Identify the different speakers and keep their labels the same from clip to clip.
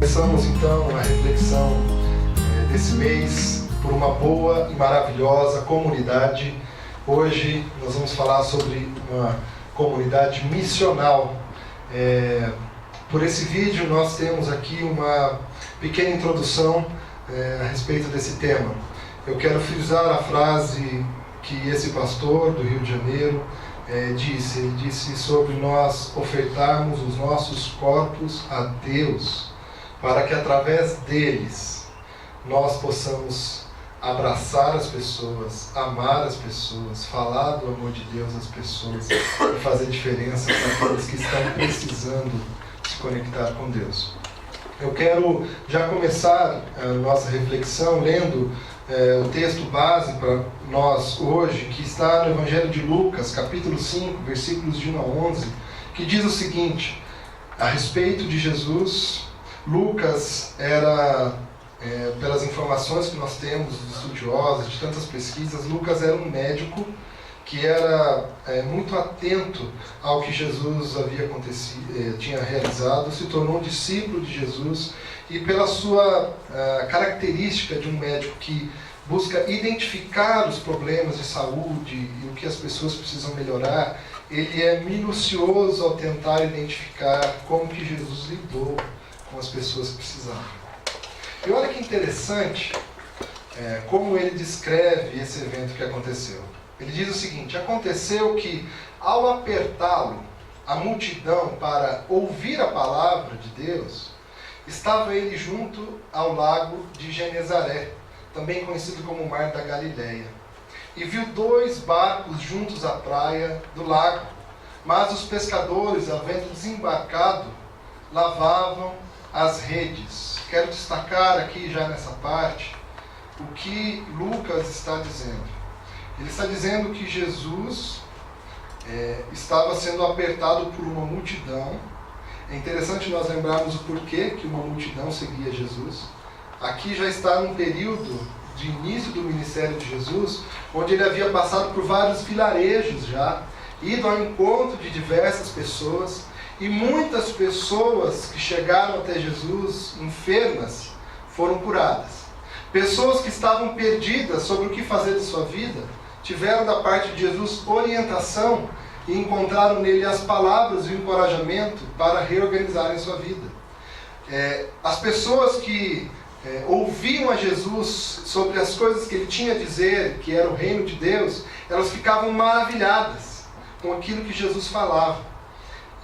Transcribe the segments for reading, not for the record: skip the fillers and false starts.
Speaker 1: Começamos então a reflexão desse mês por uma boa e maravilhosa comunidade. Hoje nós vamos falar sobre uma comunidade missional. Por esse vídeo nós temos aqui uma pequena introdução a respeito desse tema. Eu quero frisar a frase que esse pastor do Rio de Janeiro disse. Ele disse sobre nós ofertarmos os nossos corpos a Deus, para que através deles nós possamos abraçar as pessoas, amar as pessoas, falar do amor de Deus às pessoas e fazer diferença para aqueles que estão precisando se conectar com Deus. Eu quero já começar a nossa reflexão lendo o texto base para nós hoje, que está no Evangelho de Lucas, capítulo 5, versículos de 1 a 11, que diz o seguinte, a respeito de Jesus. Lucas era, pelas informações que nós temos dos estudiosos, de tantas pesquisas, Lucas era um médico que era muito atento ao que Jesus tinha realizado, se tornou um discípulo de Jesus e pela sua característica de um médico que busca identificar os problemas de saúde e o que as pessoas precisam melhorar, ele é minucioso ao tentar identificar como que Jesus lidou com as pessoas que precisavam. E olha que interessante como ele descreve esse evento que aconteceu. Ele diz o seguinte: aconteceu que, ao apertá-lo, a multidão para ouvir a palavra de Deus, estava ele junto ao lago de Genezaré, também conhecido como Mar da Galileia, e viu 2 barcos juntos à praia do lago, mas os pescadores, havendo desembarcado, lavavam as redes. Quero destacar aqui já nessa parte o que Lucas está dizendo. Ele está dizendo que Jesus estava sendo apertado por uma multidão. É interessante nós lembrarmos o porquê que uma multidão seguia Jesus. Aqui já está num período de início do ministério de Jesus, onde ele havia passado por vários vilarejos já, ido ao encontro de diversas pessoas, e muitas pessoas que chegaram até Jesus enfermas foram curadas. Pessoas que estavam perdidas sobre o que fazer de sua vida, tiveram da parte de Jesus orientação e encontraram nele as palavras e o encorajamento para reorganizarem sua vida. As pessoas que ouviam a Jesus sobre as coisas que ele tinha a dizer, que era o reino de Deus, elas ficavam maravilhadas com aquilo que Jesus falava.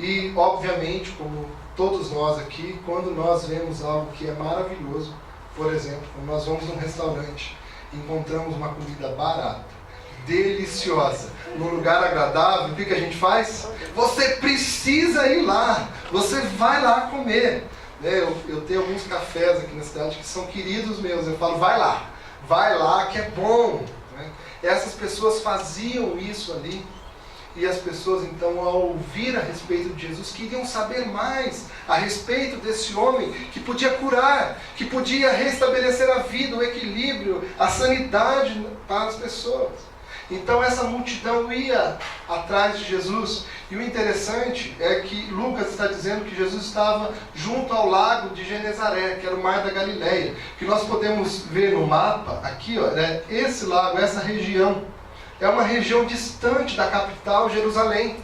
Speaker 1: E, obviamente, como todos nós aqui, quando nós vemos algo que é maravilhoso, por exemplo, quando nós vamos num restaurante e encontramos uma comida barata, deliciosa, num lugar agradável, o que a gente faz? Você precisa ir lá, você vai lá comer. Eu tenho alguns cafés aqui na cidade que são queridos meus, eu falo, vai lá que é bom. Essas pessoas faziam isso ali, e as pessoas então, ao ouvir a respeito de Jesus, queriam saber mais a respeito desse homem que podia curar, que podia restabelecer a vida, o equilíbrio, a sanidade para as pessoas. Então essa multidão ia atrás de Jesus. E o interessante é que Lucas está dizendo que Jesus estava junto ao lago de Genezaré, que era o Mar da Galileia. Que nós podemos ver no mapa, aqui, esse lago, essa região, é uma região distante da capital, Jerusalém.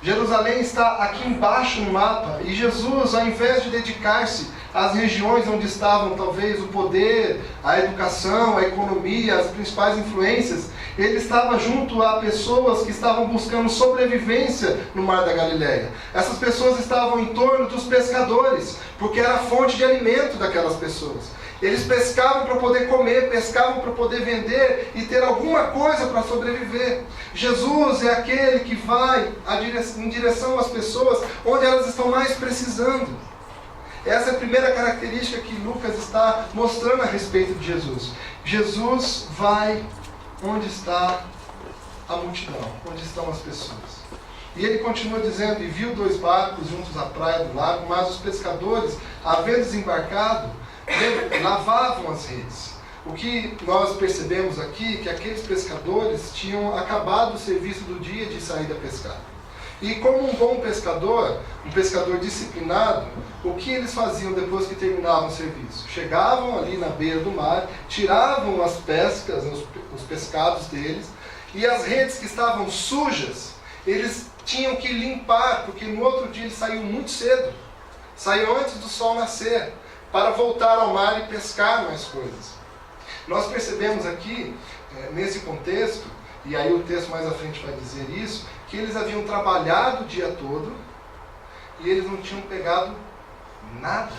Speaker 1: Jerusalém está aqui embaixo no mapa, e Jesus, ao invés de dedicar-se às regiões onde estavam talvez o poder, a educação, a economia, as principais influências, ele estava junto a pessoas que estavam buscando sobrevivência no Mar da Galileia. Essas pessoas estavam em torno dos pescadores, porque era a fonte de alimento daquelas pessoas. Eles pescavam para poder comer, pescavam para poder vender e ter alguma coisa para sobreviver. Jesus é aquele que vai em direção às pessoas onde elas estão mais precisando. Essa é a primeira característica que Lucas está mostrando a respeito de Jesus. Jesus vai onde está a multidão, onde estão as pessoas. E ele continua dizendo, e viu 2 barcos juntos à praia do lago, mas os pescadores, havendo desembarcado, lavavam as redes. O que nós percebemos aqui é que aqueles pescadores tinham acabado o serviço do dia de sair a pescar. E como um bom pescador, um pescador disciplinado, o que eles faziam depois que terminavam o serviço? Chegavam ali na beira do mar, tiravam as pescas, os pescados deles, e as redes que estavam sujas, eles tinham que limpar, porque no outro dia eles saíam muito cedo, saíam antes do sol nascer, para voltar ao mar e pescar mais coisas. Nós percebemos aqui, nesse contexto, e aí o texto mais à frente vai dizer isso, que eles haviam trabalhado o dia todo e eles não tinham pegado nada.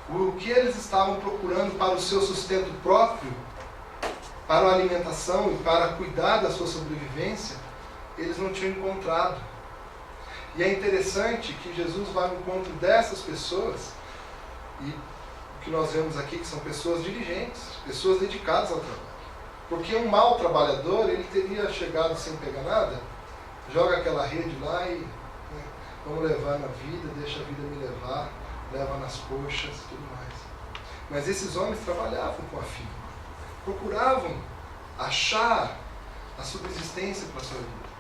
Speaker 1: O que eles estavam procurando para o seu sustento próprio, para a alimentação e para cuidar da sua sobrevivência, eles não tinham encontrado. E é interessante que Jesus vai ao encontro dessas pessoas, e o que nós vemos aqui que são pessoas diligentes, pessoas dedicadas ao trabalho. Porque um mau trabalhador, ele teria chegado sem pegar nada, joga aquela rede lá e vamos levar na vida, deixa a vida me levar, leva nas coxas e tudo mais. Mas esses homens trabalhavam com afinco, procuravam achar a subsistência para a sua vida.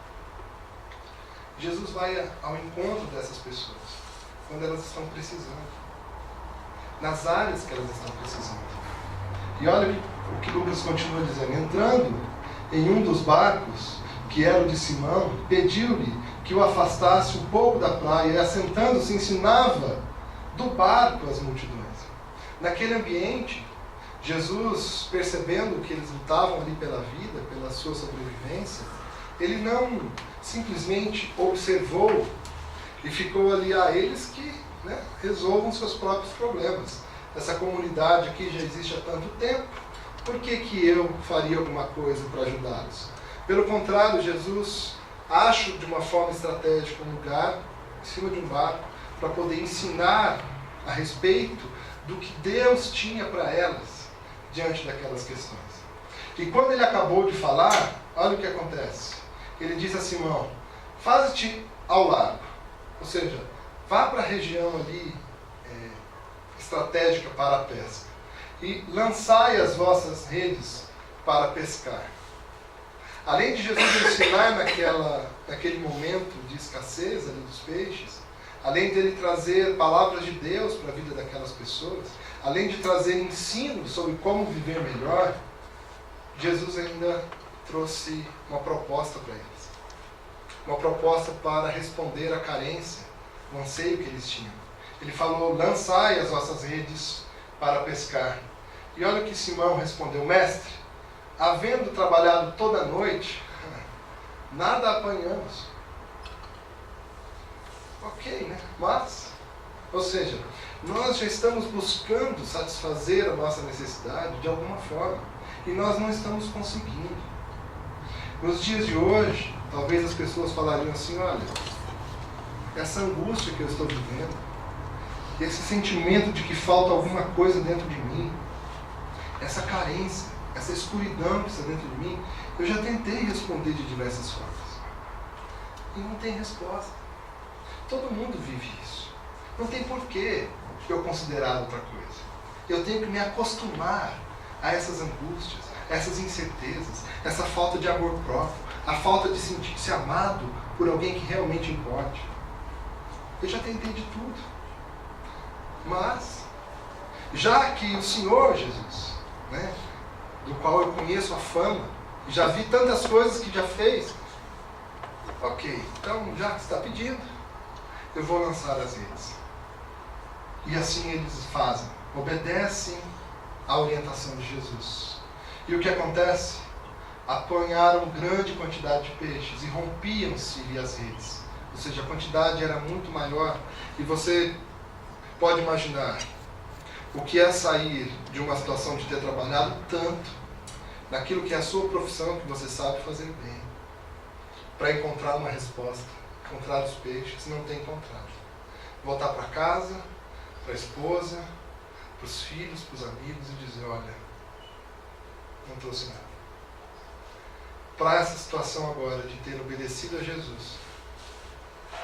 Speaker 1: Jesus vai ao encontro dessas pessoas, quando elas estão precisando, nas áreas que elas estão precisando. E olha o que Lucas continua dizendo: entrando em um dos barcos, que era o de Simão, pediu-lhe que o afastasse um pouco da praia, e assentando-se ensinava do barco as multidões. Naquele ambiente, Jesus, percebendo que eles lutavam ali pela vida, pela sua sobrevivência, ele não simplesmente observou e ficou ali a eles que resolvam seus próprios problemas. Essa comunidade aqui já existe há tanto tempo, por que eu faria alguma coisa para ajudá-los? Pelo contrário, Jesus acha de uma forma estratégica um lugar em cima de um barco para poder ensinar a respeito do que Deus tinha para elas diante daquelas questões. E quando ele acabou de falar, olha o que acontece. Ele diz a Simão: faze-te ao largo, ou seja, vá para a região ali estratégica para a pesca e lançai as vossas redes para pescar. Além de Jesus ensinar naquele momento de escassez ali dos peixes, além dele trazer palavras de Deus para a vida daquelas pessoas, além de trazer ensino sobre como viver melhor, Jesus ainda trouxe uma proposta para eles. Uma proposta para responder à carência, o anseio que eles tinham. Ele falou: lançai as vossas redes para pescar. E olha o que Simão respondeu: mestre, havendo trabalhado toda a noite, nada apanhamos. Ok, né? Mas, ou seja, nós já estamos buscando satisfazer a nossa necessidade de alguma forma, e nós não estamos conseguindo. Nos dias de hoje, talvez as pessoas falariam assim: olha, essa angústia que eu estou vivendo, esse sentimento de que falta alguma coisa dentro de mim, essa carência, essa escuridão que está dentro de mim, eu já tentei responder de diversas formas. E não tem resposta. Todo mundo vive isso. Não tem porquê eu considerar outra coisa. Eu tenho que me acostumar a essas angústias, essas incertezas, essa falta de amor próprio, a falta de sentir-se amado por alguém que realmente importe. Eu já tentei de tudo. Mas, já que o Senhor Jesus, do qual eu conheço a fama, já vi tantas coisas que já fez, ok, então já que está pedindo, eu vou lançar as redes. E assim eles fazem, obedecem à orientação de Jesus. E o que acontece? Apanharam grande quantidade de peixes e rompiam-se as redes. Ou seja, a quantidade era muito maior. E você pode imaginar o que é sair de uma situação de ter trabalhado tanto naquilo que é a sua profissão, que você sabe fazer bem, para encontrar uma resposta, encontrar os peixes, não tem encontrado. Voltar para casa, para a esposa, para os filhos, para os amigos e dizer: olha, não trouxe nada. Para essa situação agora de ter obedecido a Jesus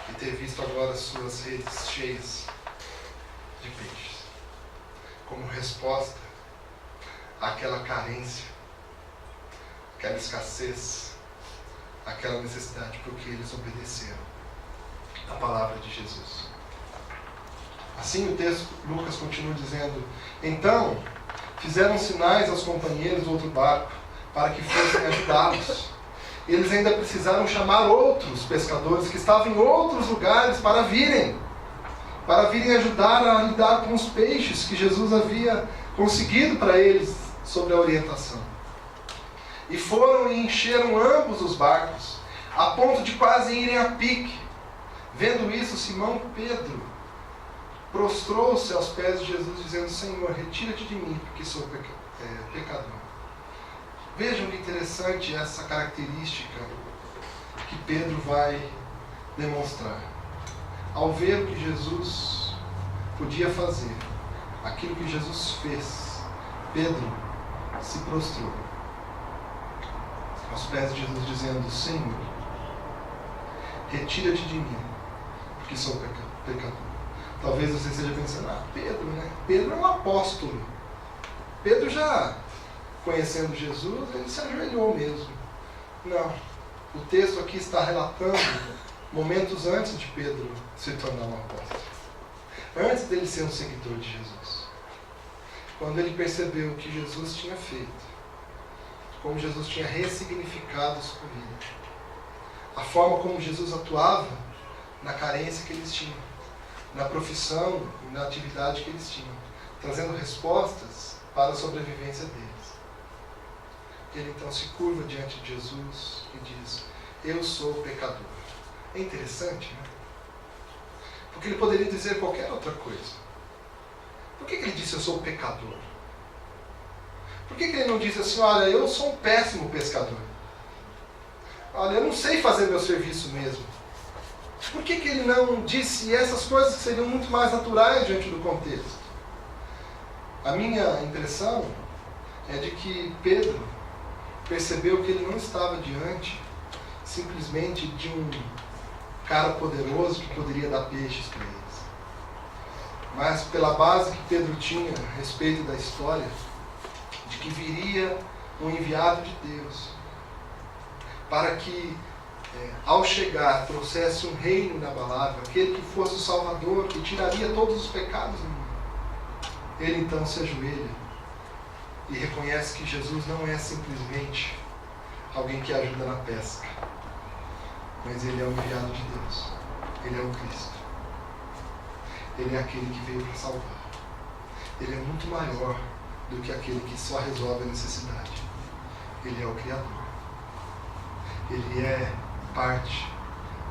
Speaker 1: e ter visto agora as suas redes cheias de peixes, como resposta àquela carência, aquela escassez, aquela necessidade, porque eles obedeceram a palavra de Jesus. Assim o texto, Lucas continua dizendo: então fizeram sinais aos companheiros do outro barco para que fossem ajudá-los. Eles ainda precisaram chamar outros pescadores que estavam em outros lugares para virem ajudar a lidar com os peixes que Jesus havia conseguido para eles sob a orientação. E foram e encheram ambos os barcos, a ponto de quase irem a pique. Vendo isso, Simão Pedro prostrou-se aos pés de Jesus, dizendo: Senhor, retira-te de mim, porque sou pecador. Vejam que interessante essa característica que Pedro vai demonstrar. Ao ver o que Jesus podia fazer, aquilo que Jesus fez, Pedro se prostrou aos pés de Jesus, dizendo: Senhor, retira-te de mim, porque sou pecador. Talvez você esteja pensando: Pedro, né? Pedro é um apóstolo. Pedro já, conhecendo Jesus, ele se ajoelhou mesmo. Não. O texto aqui está relatando momentos antes de Pedro se tornar um apóstolo. Antes dele ser um seguidor de Jesus. Quando ele percebeu o que Jesus tinha feito, como Jesus tinha ressignificado sua vida, a forma como Jesus atuava na carência que eles tinham, na profissão e na atividade que eles tinham, trazendo respostas para a sobrevivência deles. Ele então se curva diante de Jesus e diz: eu sou pecador. É interessante, né? Porque ele poderia dizer qualquer outra coisa. Por que ele disse: eu sou pecador? Por que ele não disse assim: olha, eu sou um péssimo pescador? Olha, eu não sei fazer meu serviço mesmo. Por que ele não disse essas coisas que seriam muito mais naturais diante do contexto? A minha impressão é de que Pedro percebeu que ele não estava diante simplesmente de um cara poderoso que poderia dar peixes para eles. Mas pela base que Pedro tinha a respeito da história, de que viria um enviado de Deus, para que ao chegar trouxesse um reino inabalável, aquele que fosse o Salvador, que tiraria todos os pecados do mundo. Ele então se ajoelha e reconhece que Jesus não é simplesmente alguém que ajuda na pesca, mas ele é o enviado de Deus. Ele é o Cristo. Ele é aquele que veio para salvar. Ele é muito maior do que aquele que só resolve a necessidade. Ele é o Criador. Ele é parte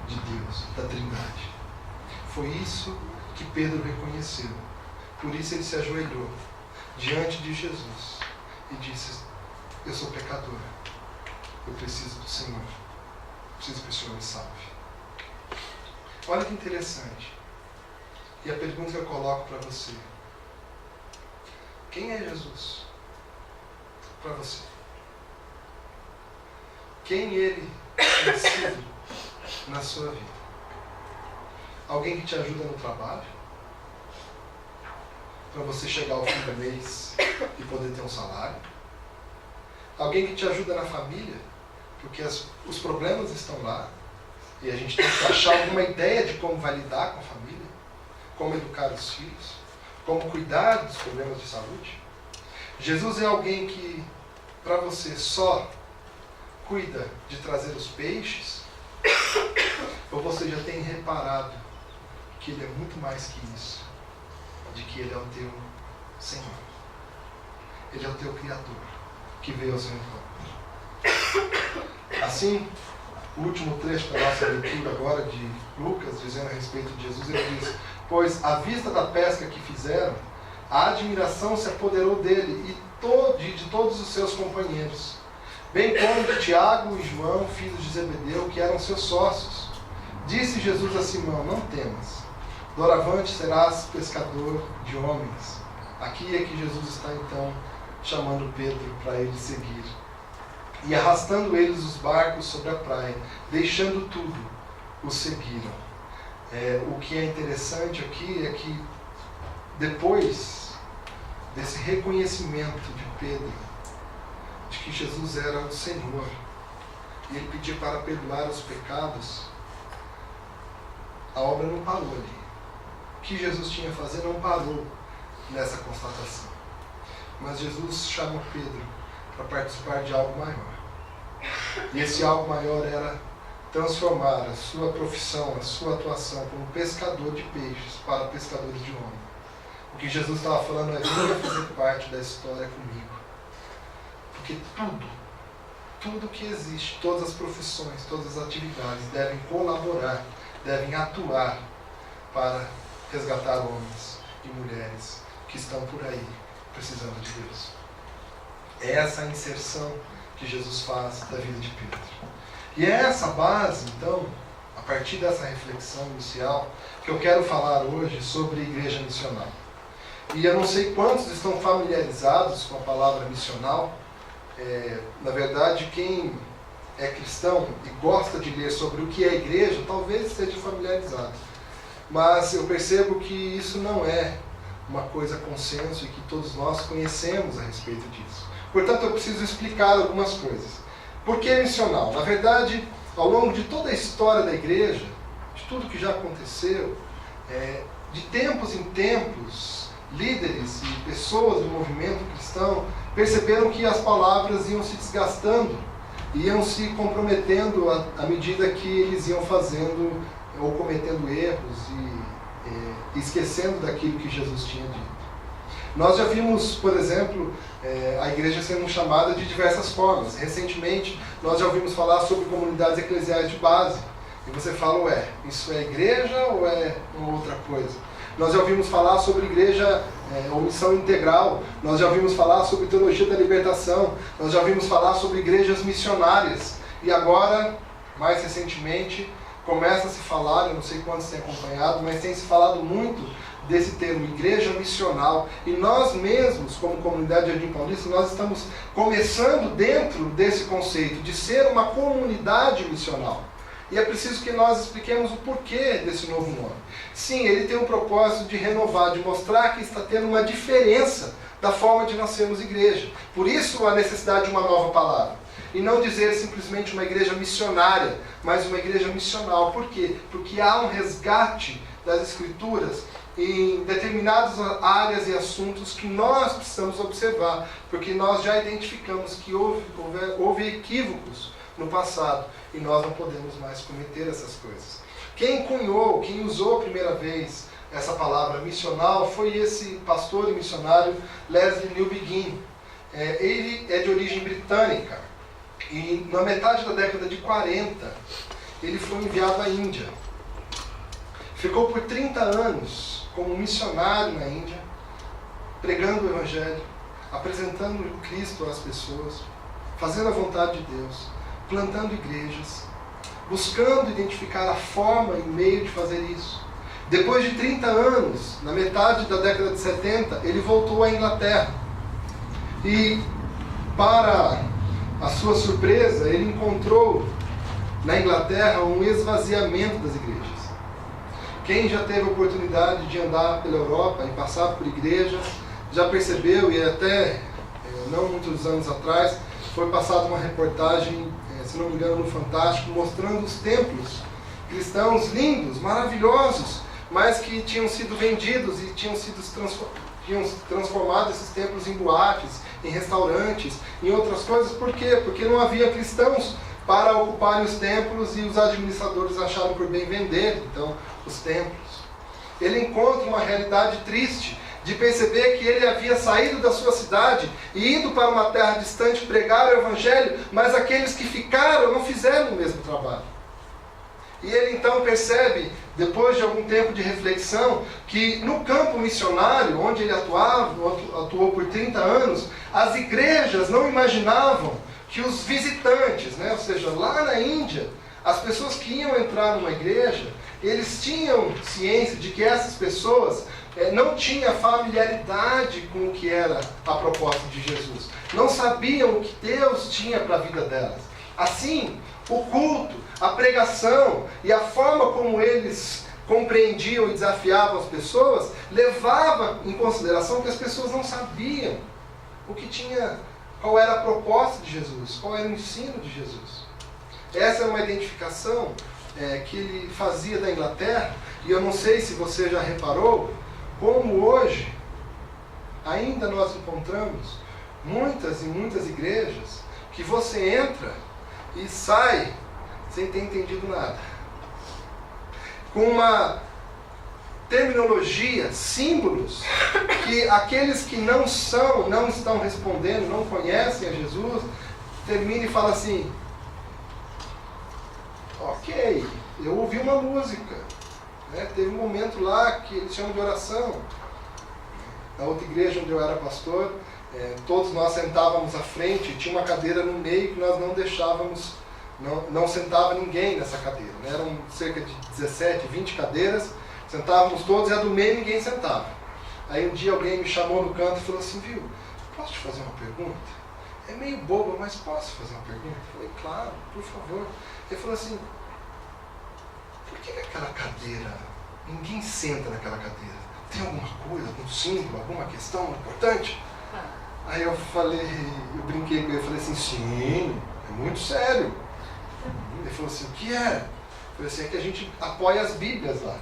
Speaker 1: de Deus, da Trindade. Foi isso que Pedro reconheceu. Por isso ele se ajoelhou diante de Jesus e disse: eu sou pecador. Eu preciso do Senhor. Preciso que o Senhor me salve. Olha que interessante. E a pergunta que eu coloco para você: quem é Jesus para você? Quem ele tem sido na sua vida? Alguém que te ajuda no trabalho? Para você chegar ao fim do mês e poder ter um salário? Alguém que te ajuda na família? Porque os problemas estão lá e a gente tem que achar alguma ideia de como vai lidar com a família, como educar os filhos, como cuidar dos problemas de saúde. Jesus é alguém que, para você, só cuida de trazer os peixes? Ou você já tem reparado que ele é muito mais que isso, de que ele é o teu Senhor, ele é o teu Criador, que veio ao seu encontro? Assim, o último trecho da nossa leitura agora de Lucas, dizendo a respeito de Jesus, ele diz: pois à vista da pesca que fizeram, a admiração se apoderou dele e de todos os seus companheiros, bem como de Tiago e João, filhos de Zebedeu, que eram seus sócios. Disse Jesus a Simão: não temas, doravante serás pescador de homens. Aqui é que Jesus está então chamando Pedro para ele seguir. E arrastando eles os barcos sobre a praia, deixando tudo, os seguiram. O que é interessante aqui é que depois desse reconhecimento de Pedro, de que Jesus era o Senhor, e ele pedia para perdoar os pecados, a obra não parou ali. O que Jesus tinha a fazer não parou nessa constatação. Mas Jesus chama Pedro para participar de algo maior. E esse algo maior era transformar a sua profissão, a sua atuação como pescador de peixes para pescadores de homens. O que Jesus estava falando é: venha fazer parte da história comigo. Porque tudo que existe, todas as profissões, todas as atividades devem colaborar, devem atuar para resgatar homens e mulheres que estão por aí precisando de Deus. É essa a inserção que Jesus faz da vida de Pedro. E é essa base, então, a partir dessa reflexão inicial, que eu quero falar hoje sobre igreja missional. E eu não sei quantos estão familiarizados com a palavra missional. Na verdade, quem é cristão e gosta de ler sobre o que é igreja, talvez esteja familiarizado. Mas eu percebo que isso não é uma coisa consenso e que todos nós conhecemos a respeito disso. Portanto, eu preciso explicar algumas coisas. Por que missional? Na verdade, ao longo de toda a história da igreja, de tudo que já aconteceu, de tempos em tempos, líderes e pessoas do movimento cristão perceberam que as palavras iam se desgastando, iam se comprometendo à medida que eles iam fazendo ou cometendo erros e esquecendo daquilo que Jesus tinha dito. Nós já vimos, por exemplo, a igreja sendo chamada de diversas formas. Recentemente, nós já ouvimos falar sobre comunidades eclesiais de base. E você fala: isso é igreja ou é uma outra coisa? Nós já ouvimos falar sobre igreja ou missão integral. Nós já ouvimos falar sobre teologia da libertação. Nós já ouvimos falar sobre igrejas missionárias. E agora, mais recentemente, começa a se falar, eu não sei quantos têm acompanhado, mas tem se falado muito desse termo, igreja missional. E nós mesmos, como comunidade Jardim Paulista, nós estamos começando dentro desse conceito de ser uma comunidade missional. E é preciso que nós expliquemos o porquê desse novo nome. Sim, ele tem um propósito de renovar, de mostrar que está tendo uma diferença da forma de nós sermos igreja. Por isso a necessidade de uma nova palavra. E não dizer simplesmente uma igreja missionária, mas uma igreja missional. Por quê? Porque há um resgate das Escrituras em determinadas áreas e assuntos que nós precisamos observar, porque nós já identificamos que houve equívocos no passado e nós não podemos mais cometer essas coisas. Quem cunhou, quem usou a primeira vez essa palavra missional foi esse pastor e missionário Leslie Newbigin. Ele é de origem britânica e na metade da década de 40 ele foi enviado à Índia. Ficou por 30 anos como missionário na Índia, pregando o Evangelho, apresentando Cristo às pessoas, fazendo a vontade de Deus, plantando igrejas, buscando identificar a forma e meio de fazer isso. Depois de 30 anos, na metade da década de 70, ele voltou à Inglaterra. E, para a sua surpresa, ele encontrou na Inglaterra um esvaziamento das igrejas. Quem já teve a oportunidade de andar pela Europa e passar por igrejas, já percebeu, e até não muitos anos atrás, foi passada uma reportagem, se não me engano, no Fantástico, mostrando os templos cristãos lindos, maravilhosos, mas que tinham sido vendidos e tinham transformado esses templos em boates, em restaurantes, em outras coisas. Por quê? Porque não havia cristãos para ocuparem os templos e os administradores acharam por bem vender, então, os templos. Ele encontra uma realidade triste de perceber que ele havia saído da sua cidade e ido para uma terra distante pregar o Evangelho, mas aqueles que ficaram não fizeram o mesmo trabalho. E ele então percebe, depois de algum tempo de reflexão, que no campo missionário, onde ele atuou por 30 anos, as igrejas não imaginavam que os visitantes, ou seja, lá na Índia, as pessoas que iam entrar numa igreja, eles tinham ciência de que essas pessoas não tinham familiaridade com o que era a proposta de Jesus. Não sabiam o que Deus tinha para a vida delas. Assim, o culto, a pregação e a forma como eles compreendiam e desafiavam as pessoas, levava em consideração que as pessoas não sabiam qual era a proposta de Jesus, qual era o ensino de Jesus. Essa é uma identificação que ele fazia da Inglaterra, e eu não sei se você já reparou, como hoje ainda nós encontramos muitas e muitas igrejas que você entra e sai sem ter entendido nada. Com uma terminologia, símbolos, que aqueles que não estão respondendo, não conhecem a Jesus, termina e fala assim: ok, eu ouvi uma música, né? Teve um momento lá que eles chamam de oração. Na outra igreja onde eu era pastor, todos nós sentávamos à frente, tinha uma cadeira no meio que nós não deixávamos, não sentava ninguém nessa cadeira, né? Eram cerca de 17, 20 cadeiras, sentávamos todos e a do meio ninguém sentava. Aí um dia alguém me chamou no canto e falou assim: viu, posso te fazer uma pergunta? É meio boba, mas posso fazer uma pergunta? Eu falei: claro, por favor. Ele falou assim: por que aquela cadeira, ninguém senta naquela cadeira? Tem alguma coisa, algum símbolo, alguma questão importante? Aí eu brinquei com ele, falei assim: sim, é muito sério. Ele falou assim: o que é? Eu falei assim: é que a gente apoia as Bíblias lá.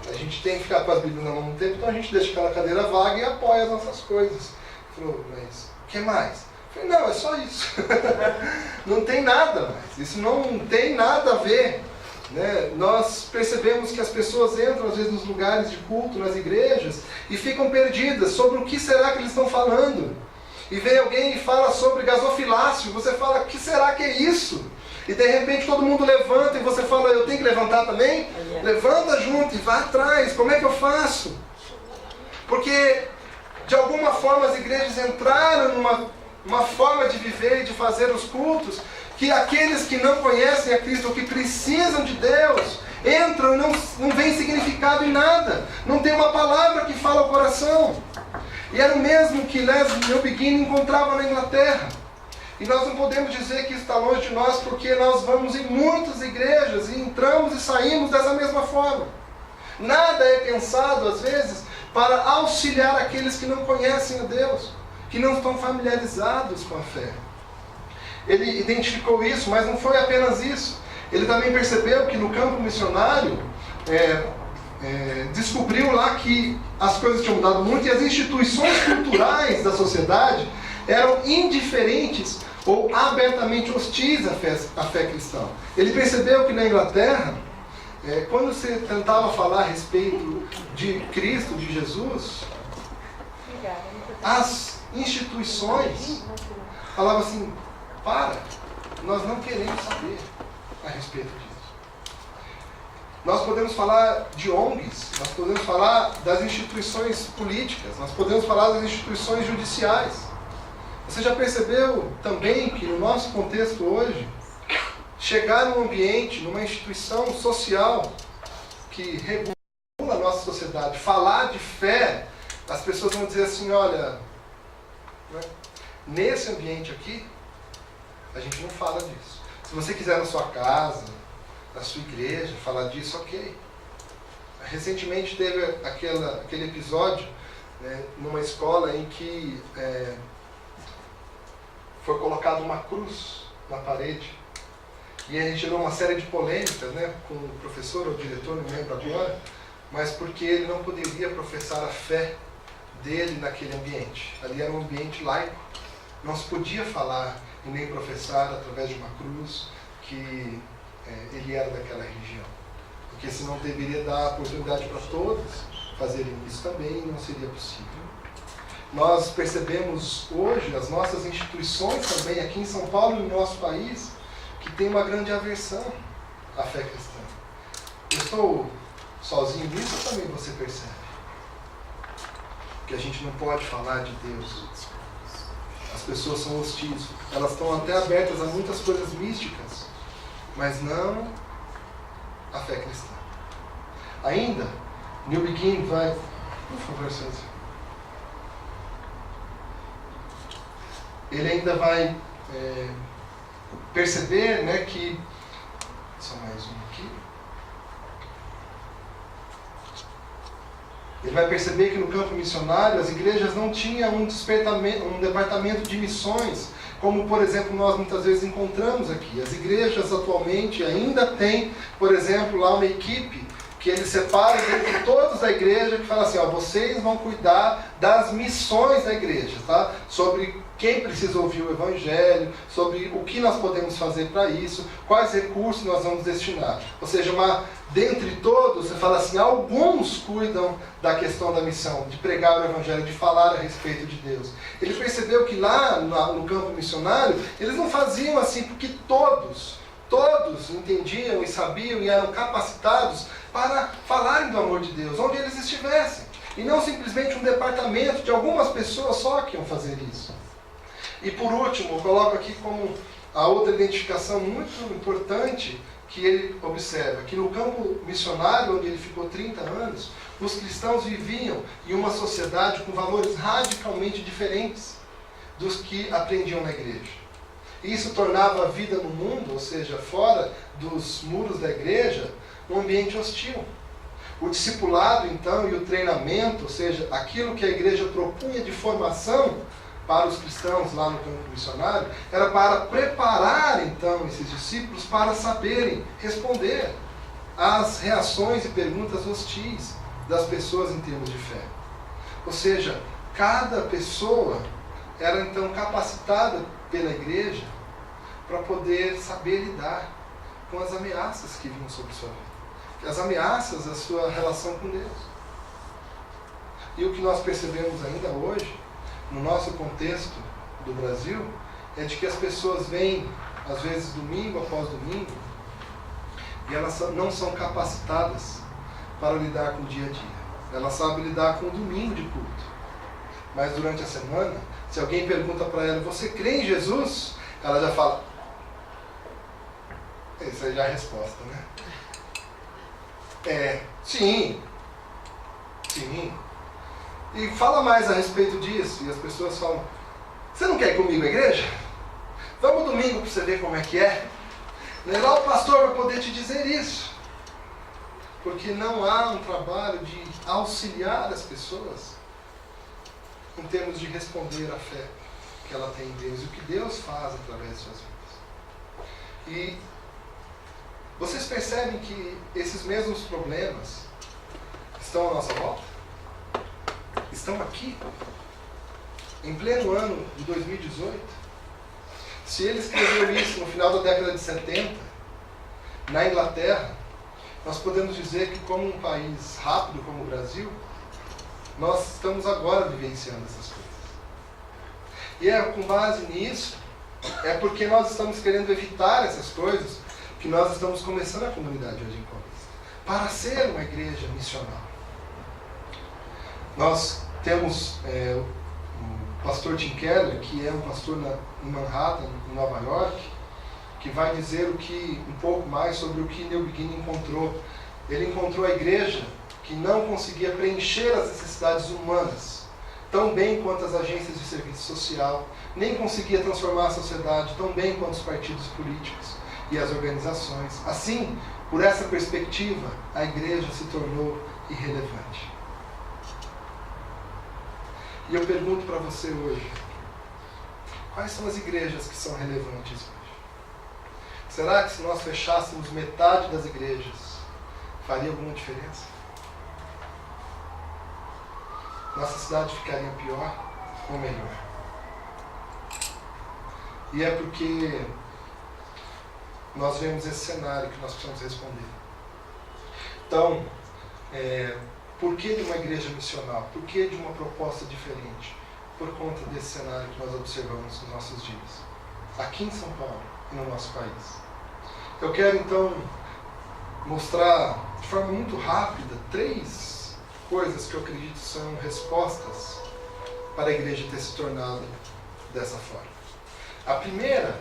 Speaker 1: A gente tem que ficar com as Bíblias na mão no tempo, então a gente deixa aquela cadeira vaga e apoia as nossas coisas. Ele falou: mas o que mais? Eu falei: não, é só isso. Não tem nada mais. Isso não tem nada a ver. Né? Nós percebemos que as pessoas entram às vezes nos lugares de culto, nas igrejas, e ficam perdidas sobre o que será que eles estão falando. E vem alguém e fala sobre gasofilácio, você fala: o que será que é isso? E de repente todo mundo levanta e você fala: eu tenho que levantar também? Levanta junto e vai atrás. Como é que eu faço? Porque de alguma forma as igrejas entraram numa forma de viver e de fazer os cultos, que aqueles que não conhecem a Cristo, ou que precisam de Deus, entram e não vem significado em nada. Não tem uma palavra que fala ao coração. E era o mesmo que Leslie Newbigin encontrava na Inglaterra. E nós não podemos dizer que está longe de nós, porque nós vamos em muitas igrejas e entramos e saímos dessa mesma forma. Nada é pensado, às vezes, para auxiliar aqueles que não conhecem a Deus, que não estão familiarizados com a fé. Ele identificou isso, mas não foi apenas isso. Ele também percebeu que no campo missionário, descobriu lá que as coisas tinham mudado muito e as instituições culturais da sociedade eram indiferentes ou abertamente hostis à fé cristã. Ele percebeu que na Inglaterra, quando você tentava falar a respeito de Cristo, de Jesus, as instituições falavam assim: para, nós não queremos saber a respeito disso. Nós podemos falar de ONGs, nós podemos falar das instituições políticas, nós podemos falar das instituições judiciais. Você já percebeu também que no nosso contexto hoje, chegar num ambiente, numa instituição social que regula a nossa sociedade, falar de fé, as pessoas vão dizer assim: olha, né, nesse ambiente aqui, a gente não fala disso. Se você quiser na sua casa, na sua igreja, falar disso, ok. Recentemente teve aquele episódio, né, numa escola em que foi colocada uma cruz na parede. E aí gerou uma série de polêmicas, né, com o professor ou o diretor, não lembro agora, mas porque ele não poderia professar a fé dele naquele ambiente. Ali era um ambiente laico. Não se podia falar e nem professar através de uma cruz que ele era daquela religião. Porque senão deveria dar oportunidade para todos fazerem isso também e não seria possível. Nós percebemos hoje, as nossas instituições também, aqui em São Paulo e no nosso país, que tem uma grande aversão à fé cristã. Eu estou sozinho nisso ou também você percebe? Que a gente não pode falar de Deus. As pessoas são hostis, elas estão até abertas a muitas coisas místicas, mas não a fé cristã. Ainda, Newbigin vai... Por favor, César. Ele ainda vai perceber, né, que... Só mais um aqui. Ele vai perceber que no campo missionário as igrejas não tinham um departamento de missões como, por exemplo, nós muitas vezes encontramos aqui. As igrejas atualmente ainda têm, por exemplo, lá uma equipe que eles separam entre todos da igreja, que fala assim, ó, vocês vão cuidar das missões da igreja, tá? Sobre quem precisa ouvir o Evangelho, sobre o que nós podemos fazer para isso, quais recursos nós vamos destinar. Ou seja, dentre todos, você fala assim, alguns cuidam da questão da missão, de pregar o Evangelho, de falar a respeito de Deus. Ele percebeu que lá no campo missionário, eles não faziam assim, porque todos entendiam e sabiam e eram capacitados para falarem do amor de Deus, onde eles estivessem. E não simplesmente um departamento de algumas pessoas só que iam fazer isso. E por último, eu coloco aqui como a outra identificação muito importante que ele observa, que no campo missionário, onde ele ficou 30 anos, os cristãos viviam em uma sociedade com valores radicalmente diferentes dos que aprendiam na igreja. E isso tornava a vida no mundo, ou seja, fora dos muros da igreja, um ambiente hostil. O discipulado, então, e o treinamento, ou seja, aquilo que a igreja propunha de formação para os cristãos lá no campo missionário, era para preparar, então, esses discípulos para saberem responder às reações e perguntas hostis das pessoas em termos de fé. Ou seja, cada pessoa era, então, capacitada pela igreja para poder saber lidar com as ameaças que vinham sobre sua vida. As ameaças da sua relação com Deus. E o que nós percebemos ainda hoje, no nosso contexto do Brasil, é de que as pessoas vêm, às vezes domingo após domingo, e elas não são capacitadas para lidar com o dia a dia. Elas sabem lidar com o domingo de culto. Mas durante a semana, se alguém pergunta para ela, você crê em Jesus? Ela já fala, essa aí já é a resposta, né? Sim. E fala mais a respeito disso, e as pessoas falam, você não quer ir comigo à igreja? Vamos domingo para você ver como é que é. Lá o pastor vai poder te dizer isso. Porque não há um trabalho de auxiliar as pessoas em termos de responder à fé que ela tem em Deus e o que Deus faz através de suas vidas. E vocês percebem que esses mesmos problemas estão à nossa volta? Estão aqui, em pleno ano de 2018. Se ele escreveu isso no final da década de 70, na Inglaterra, nós podemos dizer que, como um país rápido como o Brasil, nós estamos agora vivenciando essas coisas. E com base nisso, é porque nós estamos querendo evitar essas coisas que nós estamos começando a comunidade hoje em Paulista, para ser uma igreja missional. Nós temos o pastor Tim Keller, que é um pastor em Manhattan, em Nova York, que vai dizer um pouco mais sobre o que Neil Begin encontrou. Ele encontrou a igreja que não conseguia preencher as necessidades humanas tão bem quanto as agências de serviço social, nem conseguia transformar a sociedade tão bem quanto os partidos políticos e as organizações. Assim, por essa perspectiva, a igreja se tornou irrelevante. E eu pergunto para você hoje, quais são as igrejas que são relevantes hoje? Será que se nós fechássemos metade das igrejas, faria alguma diferença? Nossa cidade ficaria pior ou melhor? E é porque nós vemos esse cenário que nós precisamos responder. Então, por que de uma igreja missional? Por que de uma proposta diferente? Por conta desse cenário que nós observamos nos nossos dias, aqui em São Paulo e no nosso país. Eu quero então mostrar de forma muito rápida 3 coisas que eu acredito são respostas para a igreja ter se tornado dessa forma. A primeira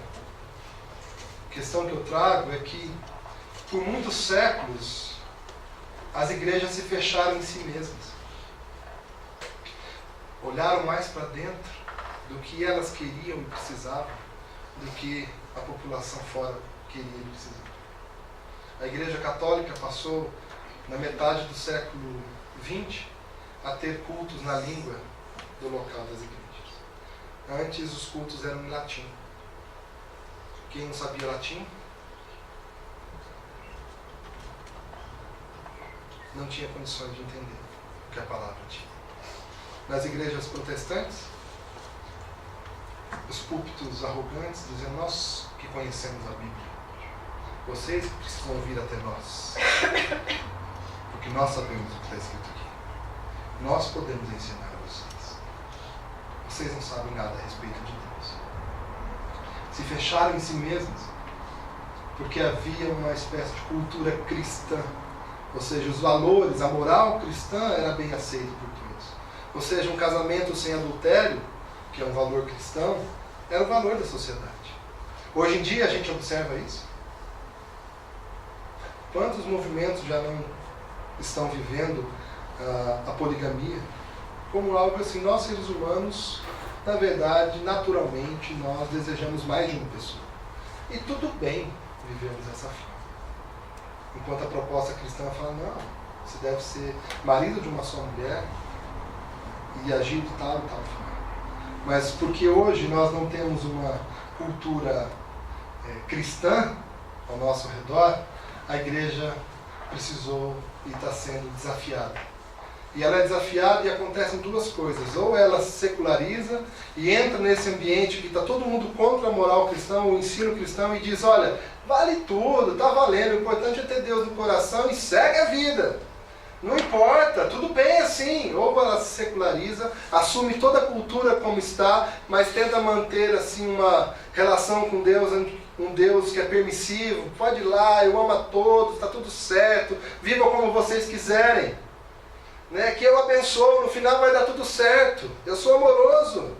Speaker 1: questão que eu trago é que, por muitos séculos, as igrejas se fecharam em si mesmas. Olharam mais para dentro do que elas queriam e precisavam, do que a população fora queria e precisava. A Igreja Católica passou, na metade do século XX, a ter cultos na língua do local das igrejas. Antes os cultos eram em latim. Quem não sabia latim não tinha condições de entender o que a palavra tinha. Nas igrejas protestantes, os púlpitos arrogantes dizendo: nós que conhecemos a Bíblia, vocês precisam vir até nós, porque nós sabemos o que está escrito aqui. Nós podemos ensinar a vocês. Vocês não sabem nada a respeito de Deus. Se fecharam em si mesmos, porque havia uma espécie de cultura cristã, ou seja, os valores, a moral cristã era bem aceita por todos. Ou seja, um casamento sem adultério, que é um valor cristão, era o valor da sociedade. Hoje em dia a gente observa isso. Quantos movimentos já não estão vivendo a poligamia como algo assim? Nós, seres humanos, na verdade, naturalmente, nós desejamos mais de uma pessoa. E tudo bem vivermos dessa forma. Enquanto a proposta cristã fala: não, você deve ser marido de uma só mulher e agir de tal e tal forma. Mas porque hoje nós não temos uma cultura cristã ao nosso redor, a igreja precisou e está sendo desafiada. E ela é desafiada e acontecem duas coisas: ou ela se seculariza e entra nesse ambiente que está todo mundo contra a moral cristã, o ensino cristão, e diz: olha, vale tudo, está valendo, o importante é ter Deus no coração e segue a vida. Não importa, tudo bem assim. Ou ela se seculariza, assume toda a cultura como está, mas tenta manter assim uma relação com Deus, um Deus que é permissivo. Pode ir lá, eu amo a todos, está tudo certo, vivam como vocês quiserem. Que eu abençoo, no final vai dar tudo certo. Eu sou amoroso.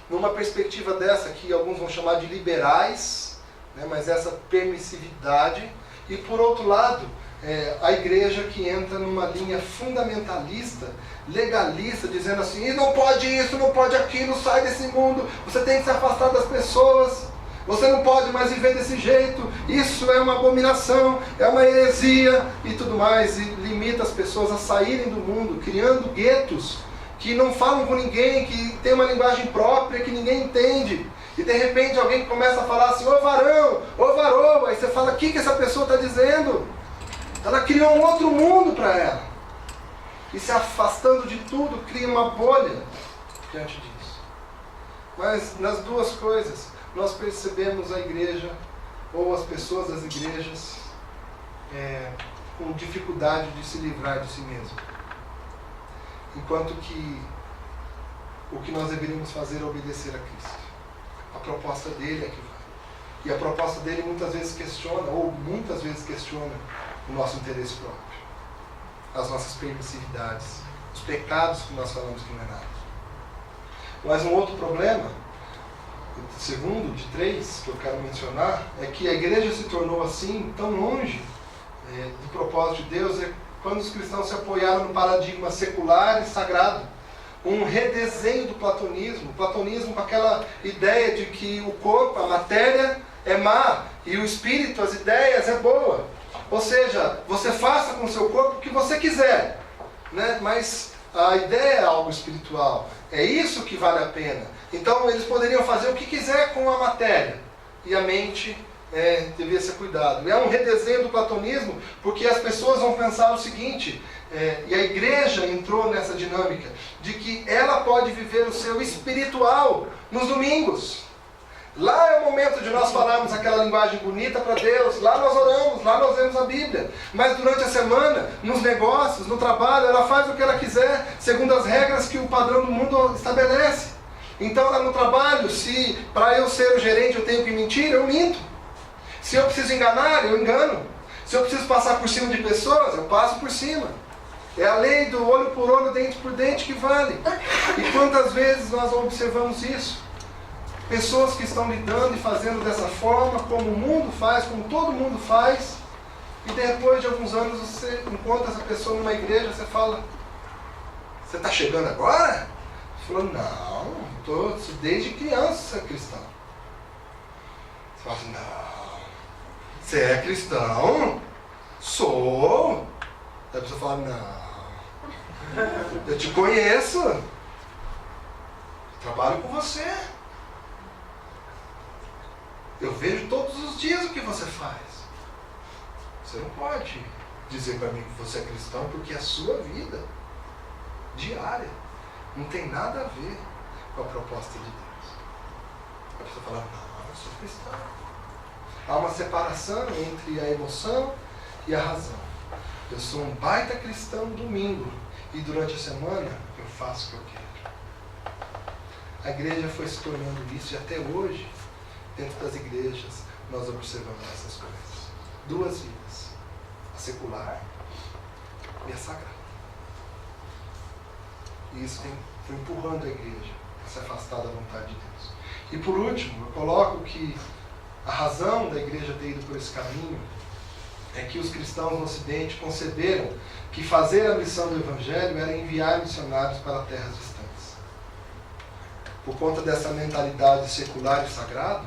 Speaker 1: Numa perspectiva dessa, que alguns vão chamar de liberais, mas essa permissividade. E por outro lado, a igreja que entra numa linha fundamentalista, legalista, dizendo assim: não pode isso, não pode aquilo, sai desse mundo, você tem que se afastar das pessoas, você não pode mais viver desse jeito, isso é uma abominação, é uma heresia e tudo mais, e limita as pessoas a saírem do mundo, criando guetos que não falam com ninguém, que tem uma linguagem própria que ninguém entende. E de repente alguém começa a falar assim: ô varão, ô varoa, aí você fala: o que essa pessoa está dizendo? Ela criou um outro mundo para ela. E se afastando de tudo, cria uma bolha diante disso. Mas nas duas coisas, nós percebemos a igreja, ou as pessoas das igrejas, com dificuldade de se livrar de si mesmo. Enquanto que o que nós deveríamos fazer é obedecer a Cristo. A proposta dele é que vale. E a proposta dele muitas vezes questiona o nosso interesse próprio, as nossas permissividades, os pecados que nós falamos que não é nada. Mas um outro problema, o segundo de três que eu quero mencionar, é que a igreja se tornou assim, tão longe do propósito de Deus, quando os cristãos se apoiaram no paradigma secular e sagrado. Um redesenho do platonismo, com aquela ideia de que o corpo, a matéria, é má, e o espírito, as ideias, é boa. Ou seja, você faça com o seu corpo o que você quiser, mas a ideia é algo espiritual, é isso que vale a pena. Então eles poderiam fazer o que quiser com a matéria, e a mente devia ser cuidado. É um redesenho do platonismo, porque as pessoas vão pensar o seguinte, e a igreja entrou nessa dinâmica, de que ela pode viver o seu espiritual nos domingos. Lá é o momento de nós falarmos aquela linguagem bonita para Deus, lá nós oramos, lá nós lemos a Bíblia. Mas durante a semana, nos negócios, no trabalho, ela faz o que ela quiser, segundo as regras que o padrão do mundo estabelece. Então lá no trabalho, se para eu ser o gerente eu tenho que mentir, eu minto. Se eu preciso enganar, eu engano. Se eu preciso passar por cima de pessoas, eu passo por cima. É a lei do olho por olho, dente por dente que vale. E quantas vezes nós observamos isso? Pessoas que estão lidando e fazendo dessa forma, como o mundo faz, como todo mundo faz, e depois de alguns anos você encontra essa pessoa numa igreja, você fala: você está chegando agora? Você falou: não, estou desde criança cristão. Você fala assim: não, você é cristão? Sou. Aí a pessoa fala: não, eu te conheço, eu trabalho com você. Eu vejo todos os dias o que você faz. Você não pode dizer para mim que você é cristão, porque é a sua vida diária não tem nada a ver com a proposta de Deus. A pessoa fala, não, eu sou cristão. Há uma separação entre a emoção e a razão. Eu sou um baita cristão domingo e durante a semana eu faço o que eu quero. A igreja foi se tornando isso e até hoje, dentro das igrejas, nós observamos essas coisas. Duas vidas, a secular e a sagrada. E isso foi empurrando a igreja a se afastar da vontade de Deus. E por último, eu coloco que a razão da igreja ter ido por esse caminho é que os cristãos no Ocidente conceberam que fazer a missão do Evangelho era enviar missionários para terras distantes. Por conta dessa mentalidade secular e sagrada,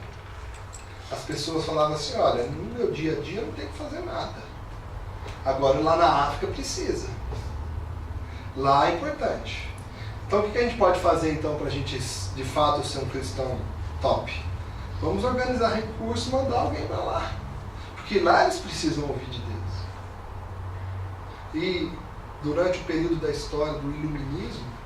Speaker 1: as pessoas falavam assim, olha, no meu dia a dia eu não tenho que fazer nada. Agora lá na África precisa. Lá é importante. Então o que a gente pode fazer então para a gente de fato ser um cristão top? Vamos organizar recursos e mandar alguém para lá. Porque lá eles precisam ouvir de Deus. E durante o período da história do iluminismo,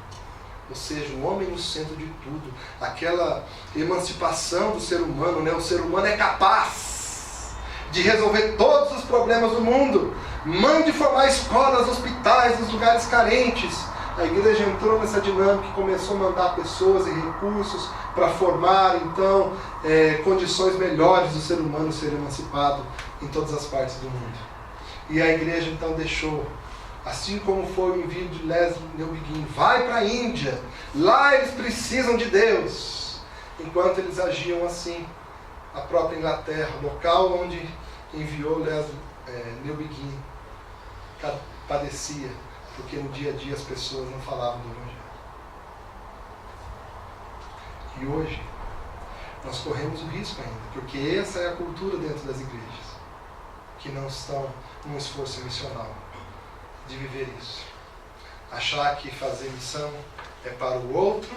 Speaker 1: ou seja, o homem no centro de tudo, aquela emancipação do ser humano, né? O ser humano é capaz de resolver todos os problemas do mundo. Mande formar escolas, hospitais, nos lugares carentes. A igreja entrou nessa dinâmica e começou a mandar pessoas e recursos para formar, então, condições melhores do ser humano ser emancipado em todas as partes do mundo. E a igreja, então, deixou, assim como foi o envio de Leslie Newbegin, vai para a Índia, lá eles precisam de Deus. Enquanto eles agiam assim, a própria Inglaterra, local onde enviou Leslie Newbegin, padecia, porque no dia a dia as pessoas não falavam do Evangelho. E hoje, nós corremos o risco ainda, porque essa é a cultura dentro das igrejas, que não estão num esforço missional, de viver isso. Achar que fazer missão é para o outro,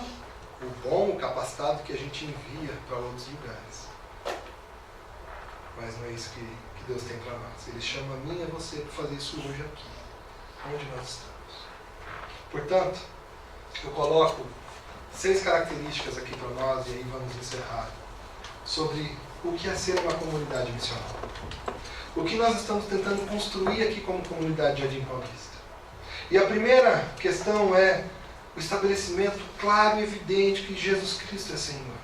Speaker 1: o bom, o capacitado que a gente envia para outros lugares. Mas não é isso que Deus tem para nós. Ele chama a mim e a você para fazer isso hoje aqui, onde nós estamos. Portanto, eu coloco 6 características aqui para nós, e aí vamos encerrar, sobre o que é ser uma comunidade missional. O que nós estamos tentando construir aqui como comunidade Jardim Paulista. E a primeira questão é o estabelecimento claro e evidente que Jesus Cristo é Senhor.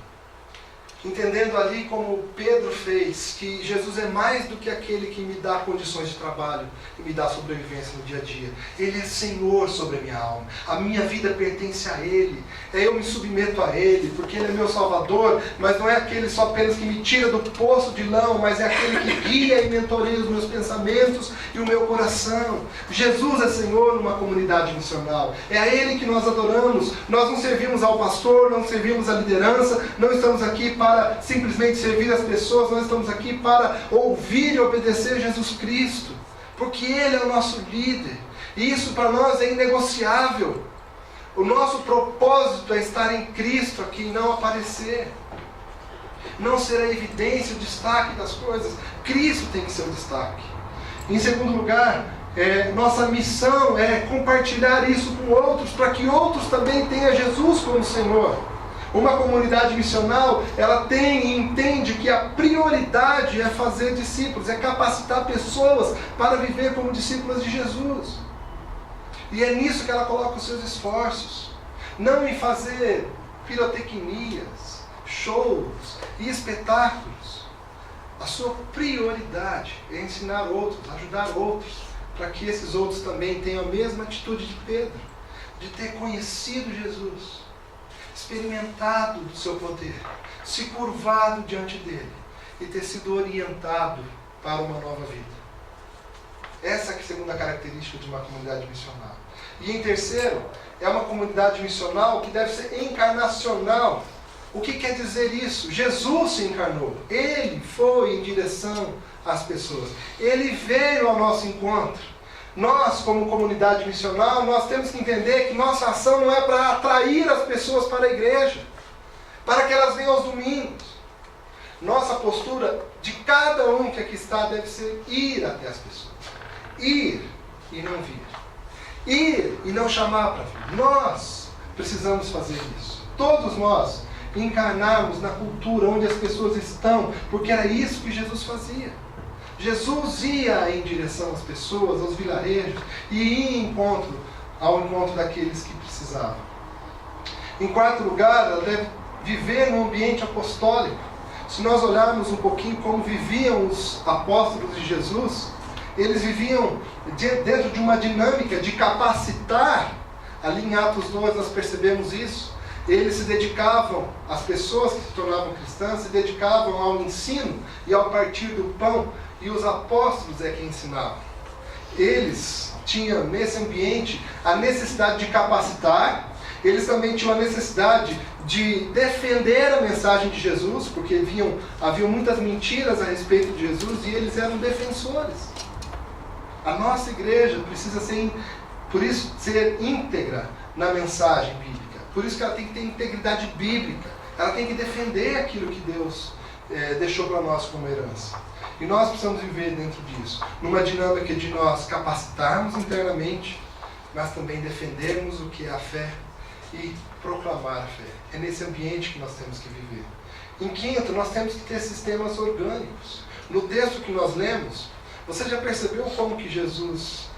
Speaker 1: Entendendo ali como Pedro fez, que Jesus é mais do que aquele que me dá condições de trabalho e me dá sobrevivência no dia a dia. Ele é Senhor sobre a minha alma. A minha vida pertence a Ele. Eu me submeto a Ele, porque Ele é meu Salvador, mas não é aquele só apenas que me tira do poço de lão, mas é aquele que guia e mentoreia os meus pensamentos e o meu coração. Jesus é Senhor numa comunidade missional. É a Ele que nós adoramos. Nós não servimos ao pastor, não servimos à liderança, não estamos aqui para simplesmente servir as pessoas, nós estamos aqui para ouvir e obedecer Jesus Cristo, porque Ele é o nosso líder, e isso para nós é inegociável. O nosso propósito é estar em Cristo aqui e não aparecer, não ser a evidência, o destaque das coisas. Cristo tem que ser o destaque. Em segundo lugar, nossa missão é compartilhar isso com outros, para que outros também tenham Jesus como Senhor. Uma comunidade missional, ela tem e entende que a prioridade é fazer discípulos, é capacitar pessoas para viver como discípulos de Jesus. E é nisso que ela coloca os seus esforços. Não em fazer pirotecnias, shows e espetáculos. A sua prioridade é ensinar outros, ajudar outros, para que esses outros também tenham a mesma atitude de Pedro, de ter conhecido Jesus, experimentado do seu poder, se curvado diante dele e ter sido orientado para uma nova vida. Essa é a segunda característica de uma comunidade missional. E em terceiro, é uma comunidade missional que deve ser encarnacional. O que quer dizer isso? Jesus se encarnou. Ele foi em direção às pessoas. Ele veio ao nosso encontro. Nós, como comunidade missional, nós temos que entender que nossa ação não é para atrair as pessoas para a igreja, para que elas venham aos domingos. Nossa postura de cada um que aqui está deve ser ir até as pessoas. Ir e não vir. Ir e não chamar para vir. Nós precisamos fazer isso. Todos nós encarnarmos na cultura onde as pessoas estão, porque era isso que Jesus fazia. Jesus ia em direção às pessoas, aos vilarejos, e ia ao encontro daqueles que precisavam. Em quarto lugar, ela deve viver num ambiente apostólico. Se nós olharmos um pouquinho como viviam os apóstolos de Jesus, eles viviam dentro de uma dinâmica de capacitar. Ali em Atos 2 nós percebemos isso. Eles se dedicavam, as pessoas que se tornavam cristãs, se dedicavam ao ensino e ao partir do pão, e os apóstolos é que ensinavam. Eles tinham nesse ambiente a necessidade de capacitar, eles também tinham a necessidade de defender a mensagem de Jesus, porque haviam muitas mentiras a respeito de Jesus e eles eram defensores. A nossa igreja precisa ser íntegra na mensagem bíblica. Por isso que ela tem que ter integridade bíblica. Ela tem que defender aquilo que Deus deixou para nós como herança. E nós precisamos viver dentro disso, numa dinâmica de nós capacitarmos internamente, mas também defendermos o que é a fé e proclamar a fé. É nesse ambiente que nós temos que viver. Em quinto, nós temos que ter sistemas orgânicos. No texto que nós lemos, você já percebeu como que Jesus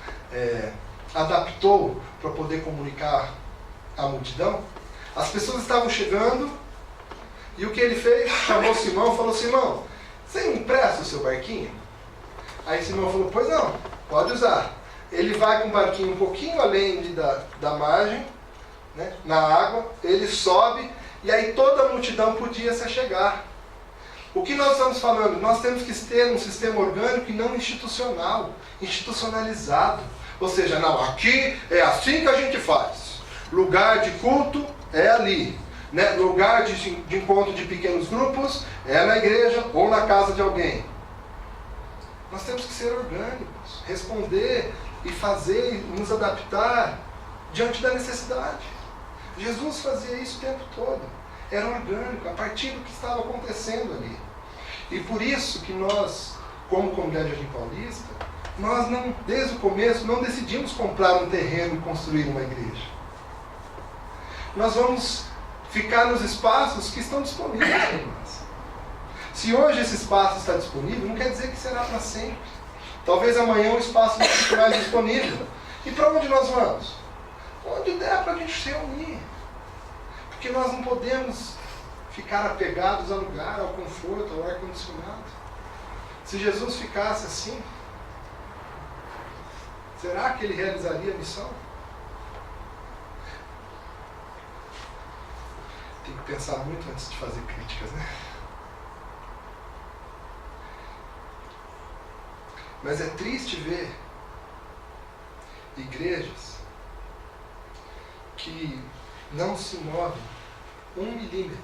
Speaker 1: adaptou para poder comunicar à multidão? As pessoas estavam chegando e o que ele fez? Chamou Simão e falou: Simão, você me empresta o seu barquinho? Aí Simão falou: pois não, pode usar. Ele vai com o barquinho um pouquinho além da margem, né, na água, ele sobe e aí toda a multidão podia se achegar. O que nós estamos falando? Nós temos que ter um sistema orgânico e não institucional, institucionalizado. Ou seja, não, aqui é assim que a gente faz. Lugar de culto é ali. Né? Lugar de encontro de pequenos grupos é na igreja ou na casa de alguém. Nós temos que ser orgânicos, responder e fazer, nos adaptar diante da necessidade. Jesus fazia isso o tempo todo. Era orgânico, a partir do que estava acontecendo ali. E por isso que nós, como comunidade Jardim Paulista, nós não, desde o começo, não decidimos comprar um terreno e construir uma igreja. Nós vamos ficar nos espaços que estão disponíveis para nós. Se hoje esse espaço está disponível, não quer dizer que será para sempre. Talvez amanhã o espaço não fique mais disponível. E para onde nós vamos? Onde der para a gente se reunir. Porque nós não podemos ficar apegados ao lugar, ao conforto, ao ar-condicionado. Se Jesus ficasse assim, será que ele realizaria a missão? Tem que pensar muito antes de fazer críticas, né? Mas é triste ver igrejas que não se movem 1 milímetro,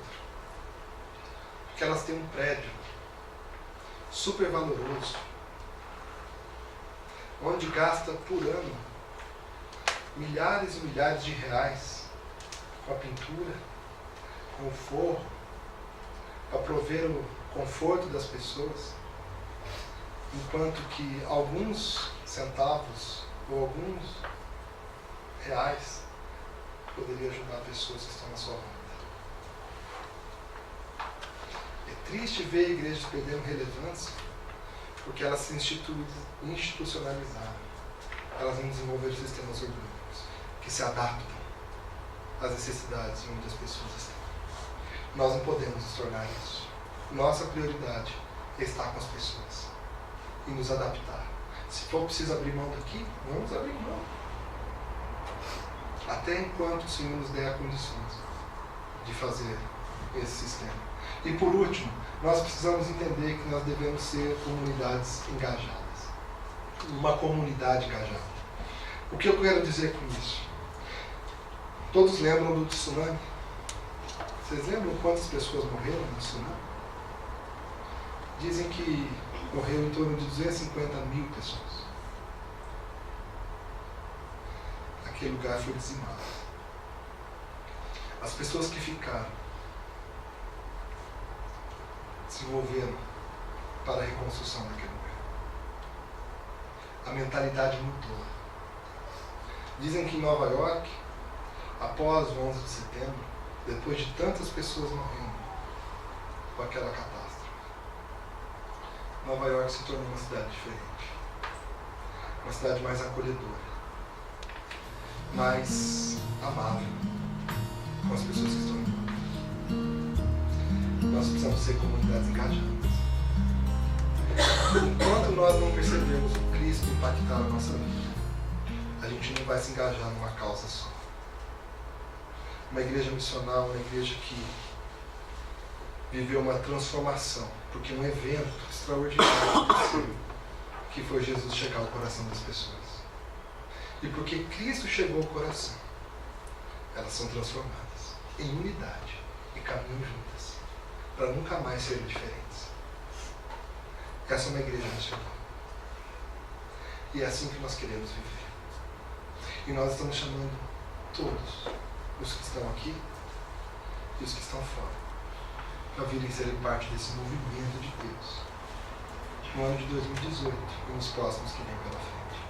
Speaker 1: porque elas têm um prédio super valoroso, onde gasta por ano milhares e milhares de reais com a pintura, com o forro, para prover o conforto das pessoas, enquanto que alguns centavos ou alguns reais poderia ajudar pessoas que estão na sua volta. É triste ver igrejas perdendo relevância porque elas se institucionalizaram. Elas não desenvolveram sistemas orgânicos que se adaptam às necessidades onde as pessoas estão. Nós não podemos nos tornar isso. Nossa prioridade é estar com as pessoas e nos adaptar. Se for preciso abrir mão daqui, vamos abrir mão. Até enquanto o Senhor nos der condições de fazer esse sistema. E por último, nós precisamos entender que nós devemos ser comunidades engajadas. Uma comunidade engajada. O que eu quero dizer com isso? Todos lembram do tsunami? Vocês lembram quantas pessoas morreram no tsunami? Dizem que morreu em torno de 250 mil pessoas. Aquele lugar foi dizimado. As pessoas que ficaram, se envolveram para a reconstrução daquele lugar. A mentalidade mudou. Dizem que em Nova York, após o 11 de setembro, depois de tantas pessoas morrendo com aquela catástrofe, Nova York se tornou uma cidade diferente. Uma cidade mais acolhedora, mais amável com as pessoas que estão em volta. Nós precisamos ser comunidades engajadas. Enquanto nós não percebermos o Cristo impactar a nossa vida, a gente não vai se engajar numa causa só. Uma igreja missional, uma igreja que viveu uma transformação, porque um evento extraordinário aconteceu, que foi Jesus chegar ao coração das pessoas. E porque Cristo chegou ao coração, elas são transformadas em unidade e caminham juntas, para nunca mais serem diferentes. Essa é uma igreja missionária. E é assim que nós queremos viver. E nós estamos chamando todos, os que estão aqui e os que estão fora, para virem serem parte desse movimento de Deus no ano de 2018 e nos próximos que vêm pela frente.